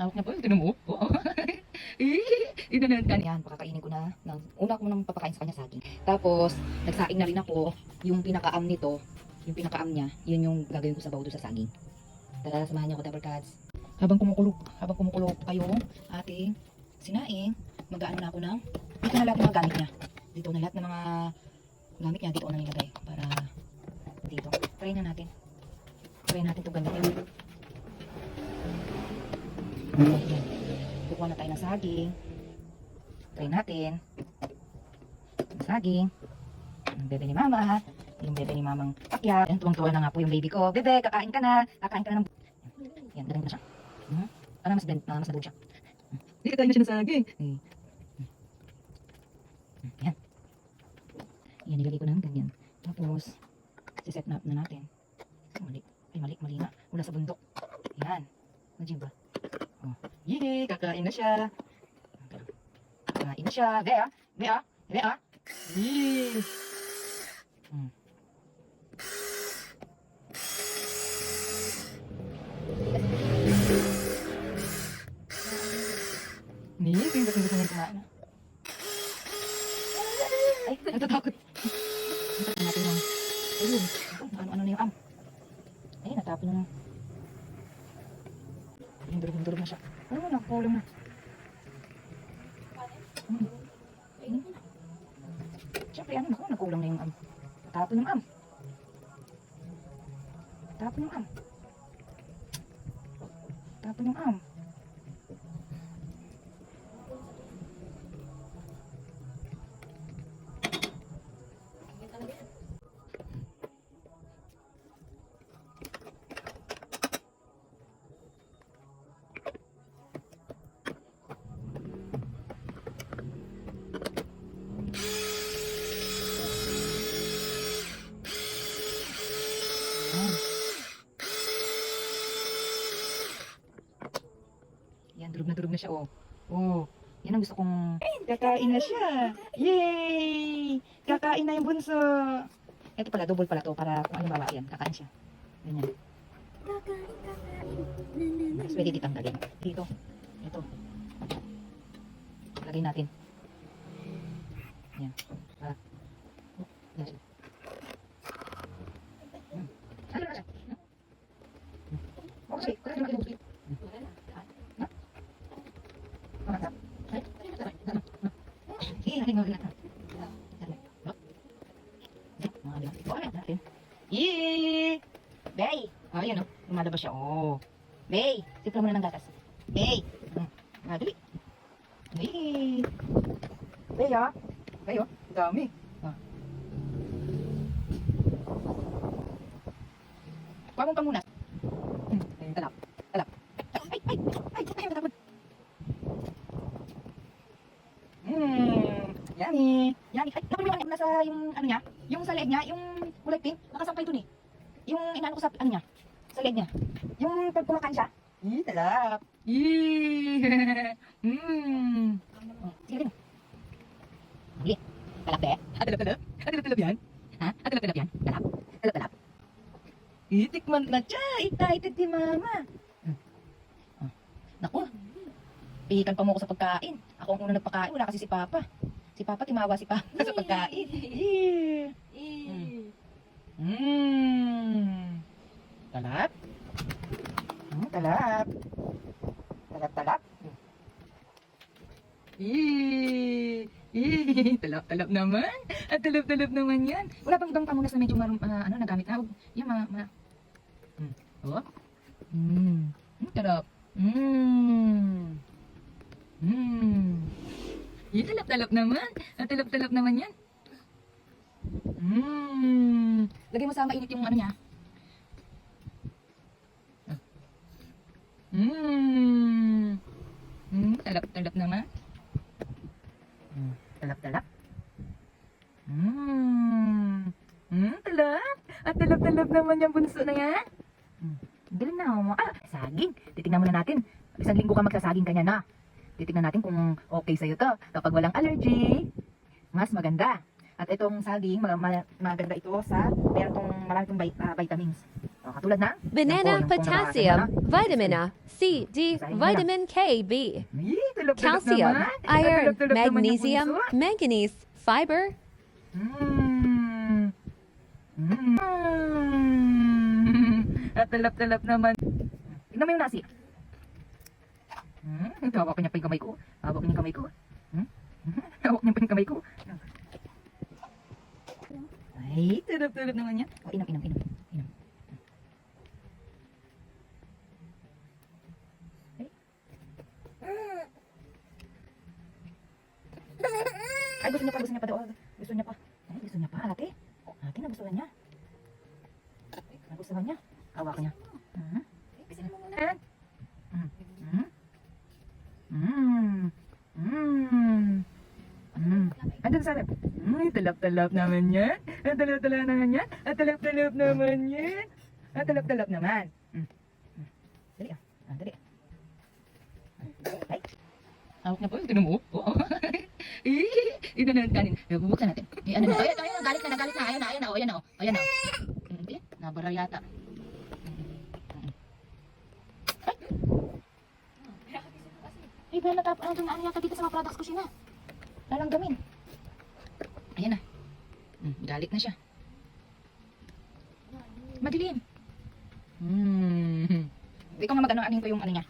Hawak niya po. Tinan mo. Oo. Inanan ka. Yan, pakakainin ko na. Una ko nang papakain sa kanya saging. Tapos, nagsaing na rin ako. Yung pinakaam nito, yung pinakaam niya, yun yung gagawin ko sa baw doon sa saging. Tara, samahan niyo ako, Dabber Cats. Habang kumukulo pa yung ating sinaing, mag-aano na ako ng, dito na lahat ng mga gamit niya. Dito na lahat ng mga gamit niya, dito ko na nilagay. Para dito. Try na natin. Try natin ito ganda. Ayan. Kukuha na tayo ng saging. Try natin. Ang saging. Ang bebe ni mama. Yung bebe ni mamang pakya. Ayan, tuwang-tuwa na nga po yung baby ko. Bebe, kakain ka na. Kakain ka na ng... Yan, galing na siya. Para mas nabog siya. Hindi ka tayo na siya ng saging. Yan. Yan, nilagay ko na ng ganyan. Tapos, siset na natin. Mali. Ay, mali na. Wala sa bundok. Yan. Nandiyan ba? Oh. Yee, kakain na siya. Kakain na siya. Bea. Yee. Tingnan ko kumain. Ay, natatakot. Tingnan natin yung... Ayun. Ano na yung am. Ay, natapon na. Yung durog na siya. Ano na, kulang na. Ayun. Siyempre, ano na, nagkulang na yung am. Natapon yung am. Tapon yung am. Yan, durog na siya, oh. Oh, yan ang gusto kong... Ay, kakain na siya. Yay! Kakain na yung bunso. Ito pala, double pala to para kung ano bawa yan. Kakain siya. Ganyan. Mas pwede ditanggalin. Dito. Ito. Lagay natin. Yan. Para. Yan siya. Ano na siya? Okay, kaya natin yung Yee! Bey! Oh, yun o. Lumalabas siya. Oh. Bey! Sipla mo na ng gatas. Bey! Dali. Yee! Bey, ha? Bey, oh. Dami. Pagong ka muna. Talap. Ay, matapon. Yummy. Ay, nakuliwan nasa yung ano niya, yung sa leeg niya, yung kulay pink, nakasampay dun eh. Yung inaano ko sa ano niya, sa leeg niya. Yung pag kumakain siya, talap. Sige rin. Sige. Talap de. Talap yan. Ha? Talap yan. Talap. Itikman na siya. Excited si mama. Naku. Pihikan pa mo ako sa pagkain. Ako ang unang nagpakain, wala kasi si Papa. Si Papa, timawa si Papa sa pagkain. Talap. Talap. Talap naman. At talap naman yan. Wala bang ibang pamunas na medyo nagamit na? Yan, Oh. Talap. Talap naman. Talap naman yan. Lagay mo sa mainit yung ano niya. Talap naman. Talap. Talap. At talap naman yung bunso na yan. Galing na mo. Saging. Titignan muna natin. Isang linggo ka magsasaging kanya na. Titignan natin kung okay sa'yo to. Kapag walang allergy, mas maganda. At itong saging, maganda ito sa, meron itong maraming vitamins. Katulad na? Banana, potassium, vitamin A, C, D, vitamin K, B, calcium, iron, magnesium, manganese, fiber. At talap-talap naman. Tignan mo yung nasi. Hawak niya pa yung kamay ko. Hawak niya yung kamay ko. Hawak niya pa yung kamay ko. Ay, talap-talap naman yan. Oh, inom. Ay, gusto niya pa daw. Gusto niya pa. Ay, gusto niya pa, ate. Ate, nagustuhan niya. Nagustuhan niya. Hawak niya. Kasi mo muna. Andun sa rep. Talap-talap naman yan. Talap-talap naman yan. Talap-talap naman yan. Talap-talap naman. Dali ah. Dali. Ay. Hawak niya po. Tignan mo. Ito na yung kanin. Bubuksan natin. Ano na? Ayun, galit na. Ayan na. Nabara yata. Ay, ba natapos ano yata dito sa mga products ko siya na. Lalanggamin. Ayan na. Galit na siya. Madilim. Ikaw nga mag-ano, anin ko yung ano niya.